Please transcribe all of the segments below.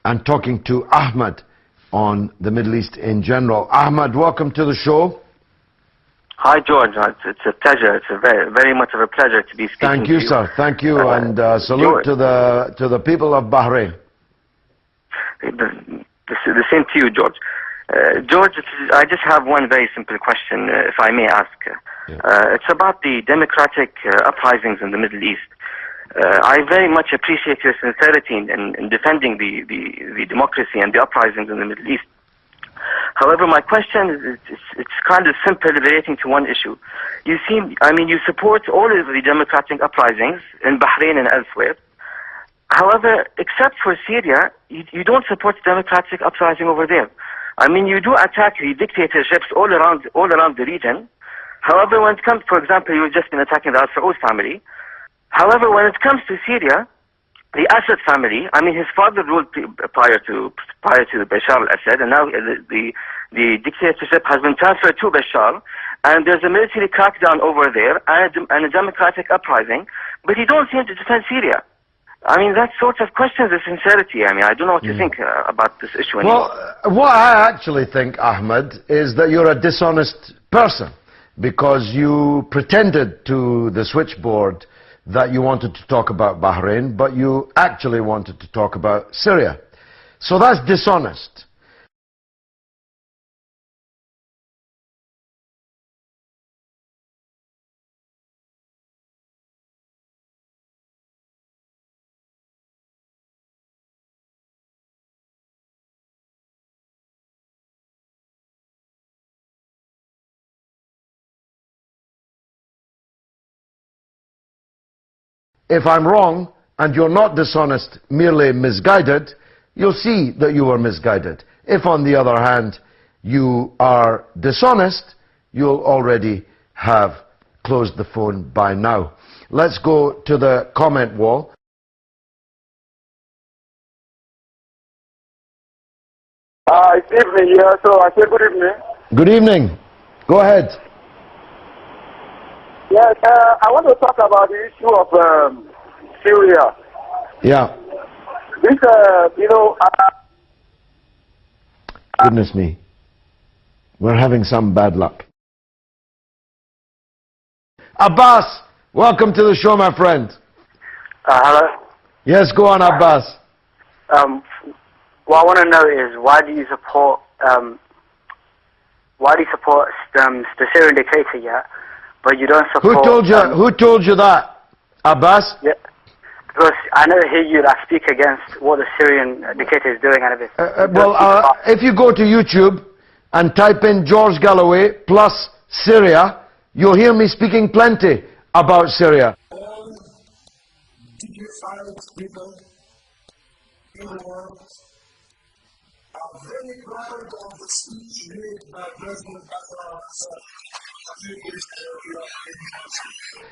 and talking to Ahmad on the Middle East in general. Ahmad, welcome to the show. Hi, George. It's a pleasure. It's a very much of a pleasure to be speaking Thank to you, you. sir. Thank you, and salute to the people of Bahrain. The same to you, George. George, I just have one very simple question, if I may ask. It's about the democratic uprisings in the Middle East. I very much appreciate your sincerity in defending the democracy and the uprisings in the Middle East. However, my question is, it's kind of simple, relating to one issue. You support all of the democratic uprisings in Bahrain and elsewhere. However, except for Syria, you don't support democratic uprising over there. You do attack the dictatorships all around the region. However, when it comes, for example, you've just been attacking the Al-Assad family. However, when it comes to Syria, the Assad family, his father ruled prior to Bashar al-Assad, and now the dictatorship has been transferred to Bashar, and there's a military crackdown over there and a democratic uprising, but he don't seem to defend Syria. That sort of questions the sincerity. I don't know what you think about this issue anymore. Well, what I actually think, Ahmed, is that you're a dishonest person, because you pretended to the switchboard that you wanted to talk about Bahrain, but you actually wanted to talk about Syria. So that's dishonest. If I'm wrong, and you're not dishonest, merely misguided, you'll see that you were misguided. If, on the other hand, you are dishonest, you'll already have closed the phone by now. Let's go to the comment wall. It's evening here, so I say good evening. Good evening. Go ahead. Yes, I want to talk about the issue of Syria. Yeah. This, Goodness me. We're having some bad luck. Abbas, welcome to the show, my friend. Hello? Yes, go on, Abbas. What I want to know is, why do you support the Syrian dictator yet, but you don't support... Who told you that, Abbas? Yeah, because I never hear you speak against what the Syrian dictator is doing and everything. If you go to YouTube and type in George Galloway plus Syria, you'll hear me speaking plenty about Syria. People in the world are very proud of the speech made by President Al-Assad.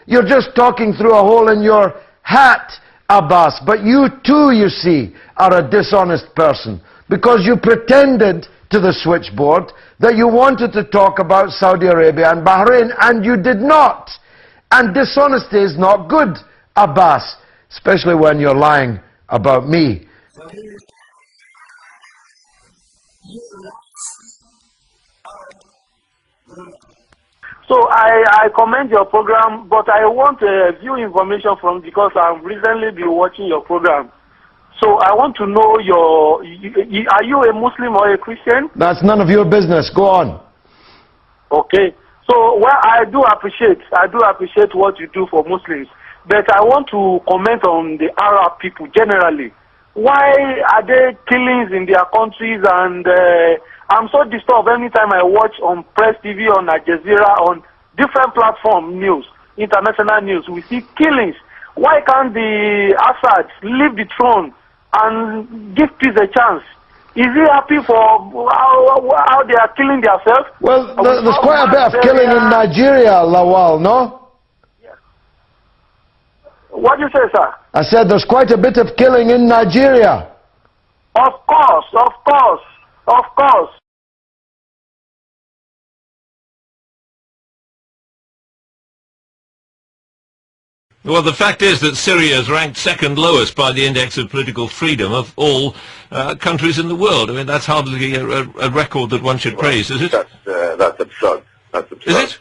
You're just talking through a hole in your hat, Abbas, but you too, you see, are a dishonest person, because you pretended to the switchboard that you wanted to talk about Saudi Arabia and Bahrain, and you did not. And dishonesty is not good, Abbas, especially when you're lying about me. So I commend your program, but I want view information from, because I've recently been watching your program. So I want to know are you a Muslim or a Christian? That's none of your business. Go on. Okay. So I do appreciate what you do for Muslims, but I want to comment on the Arab people generally. Why are there killings in their countries? And I'm so disturbed anytime I watch on Press TV, on Al Jazeera, on different platform news, international news, we see killings. Why can't the Assad leave the throne and give peace a chance? Is he happy for how they are killing themselves? Well, there's quite a bit of killing in Nigeria, Lawal, no? Yes. What do you say, sir? I said there's quite a bit of killing in Nigeria. Of course, of course, of course. Well, the fact is that Syria is ranked second lowest by the Index of Political Freedom of all countries in the world. I mean, that's hardly a record that one should praise, is it? That's absurd. That's absurd. Is it?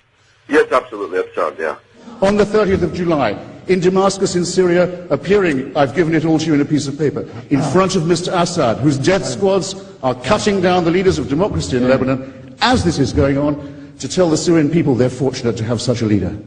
Yes, absolutely absurd, yeah. On the 30th of July, in Damascus in Syria, appearing, I've given it all to you in a piece of paper, in front of Mr. Assad, whose death squads are cutting down the leaders of democracy in Lebanon, as this is going on, to tell the Syrian people they're fortunate to have such a leader.